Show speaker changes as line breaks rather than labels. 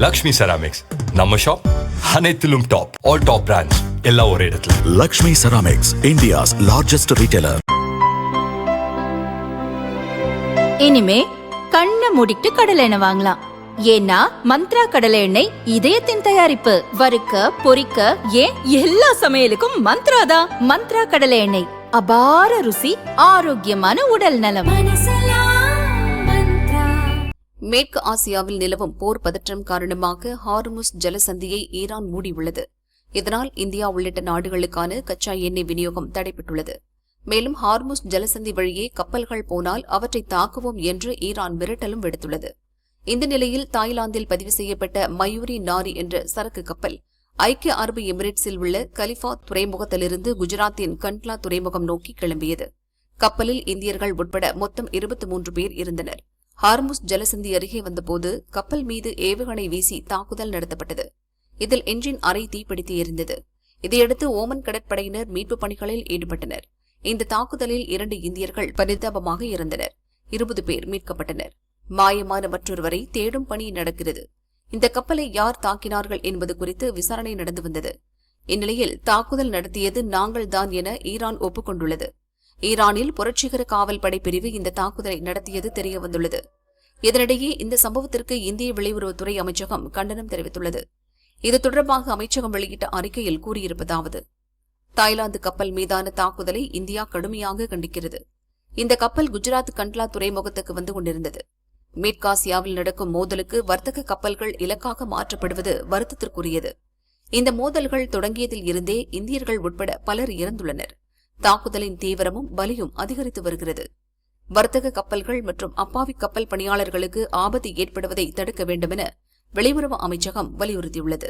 Lakshmi ceramics நம்ம shop அனைத்திலும் top. All top brands எல்லாம் ஒரே இடத்துல.
Lakshmi ceramics, India's largest retailer.
இனிமே கண்ணை மூடிட்டு கடலை எண்ணெய் வாங்கலாம். ஏன்னா மந்த்ரா கடலை எண்ணெய் இதயத்தின் தயாரிப்பு. வறுக்க, பொரிக்க, ஏன் எல்லா சமையலுக்கும் மந்த்ரா தான். மந்த்ரா கடலை எண்ணெய், அபார ருசி, ஆரோக்கியமான உடல் நலம்.
மேற்கு ஆசியாவில் நிலவும் போர் பதற்றம் காரணமாக ஹார்முஸ் ஜலசந்தியை ஈரான் மூடியுள்ளது. இதனால் இந்தியா உள்ளிட்ட நாடுகளுக்கான கச்சா எண்ணெய் விநியோகம் தடைபட்டுள்ளது. மேலும் ஹார்முஸ் ஜலசந்தி வழியே கப்பல்கள் போனால் அவற்றை தாக்குவோம் என்று ஈரான் மிரட்டலும் விடுத்துள்ளது. இந்த நிலையில் தாய்லாந்தில் பதிவு செய்யப்பட்ட மயூரி நாரி என்ற சரக்கு கப்பல் ஐக்கிய அரபு எமிரேட்ஸில் உள்ள கலிஃபா துறைமுகத்திலிருந்து குஜராத்தின் கண்ட்லா துறைமுகம் நோக்கி கிளம்பியது. கப்பலில் இந்தியர்கள் உட்பட மொத்தம் 23 பேர் இருந்தனர். ஹார்முஸ் ஜலசந்தி அருகே வந்தபோது கப்பல் மீது ஏவுகணை வீசி தாக்குதல் நடத்தப்பட்டது. இதில் என்ஜின் அறை தீப்பிடித்து எரிந்தது. இதையடுத்து ஓமன் கடற்படையினர் மீட்புப் பணிகளில் ஈடுபட்டனர். இந்த தாக்குதலில் 2 இந்தியர்கள் பரிதாபமாக இறந்தனர். 20 பேர் மீட்கப்பட்டனர். மாயமான மற்றொருவரை தேடும் பணி நடக்கிறது. இந்த கப்பலை யார் தாக்கினார்கள் என்பது குறித்து விசாரணை நடந்து வந்தது. இந்நிலையில் தாக்குதல் நடத்தியது நாங்கள்தான் என ஈரான் ஒப்புக்கொண்டுள்ளது. ஈரானில் புரட்சிகர காவல் படை பிரிவு இந்த தாக்குதலை நடத்தியது தெரியவந்துள்ளது. இதனிடையே இந்த சம்பவத்திற்கு இந்திய வெளியுறவுத்துறை அமைச்சகம் கண்டனம் தெரிவித்துள்ளது. இது தொடர்பாக அமைச்சகம் வெளியிட்ட அறிக்கையில் கூறியிருப்பதாவது: தாய்லாந்து கப்பல் மீதான தாக்குதலை இந்தியா கடுமையாக கண்டிக்கிறது. இந்த கப்பல் குஜராத் கண்ட்லா துறைமுகத்துக்கு வந்து கொண்டிருந்தது. மேற்காசியாவில் நடக்கும் மோதலுக்கு வர்த்தக கப்பல்கள் இலக்காக மாற்றப்படுவது வருத்தத்திற்குரியது. இந்த மோதல்கள் தொடங்கியதில் இருந்தே இந்தியர்கள் உட்பட பலர் இறந்துள்ளனர். தாக்குதலின் தீவிரமும் பலியும் அதிகரித்து வருகிறது. வர்த்தக கப்பல்கள் மற்றும் அப்பாவி கப்பல் பணியாளர்களுக்கு ஆபத்து ஏற்படுவதை தடுக்க வேண்டுமென வெளியுறவு அமைச்சகம் வலியுறுத்தியுள்ளது.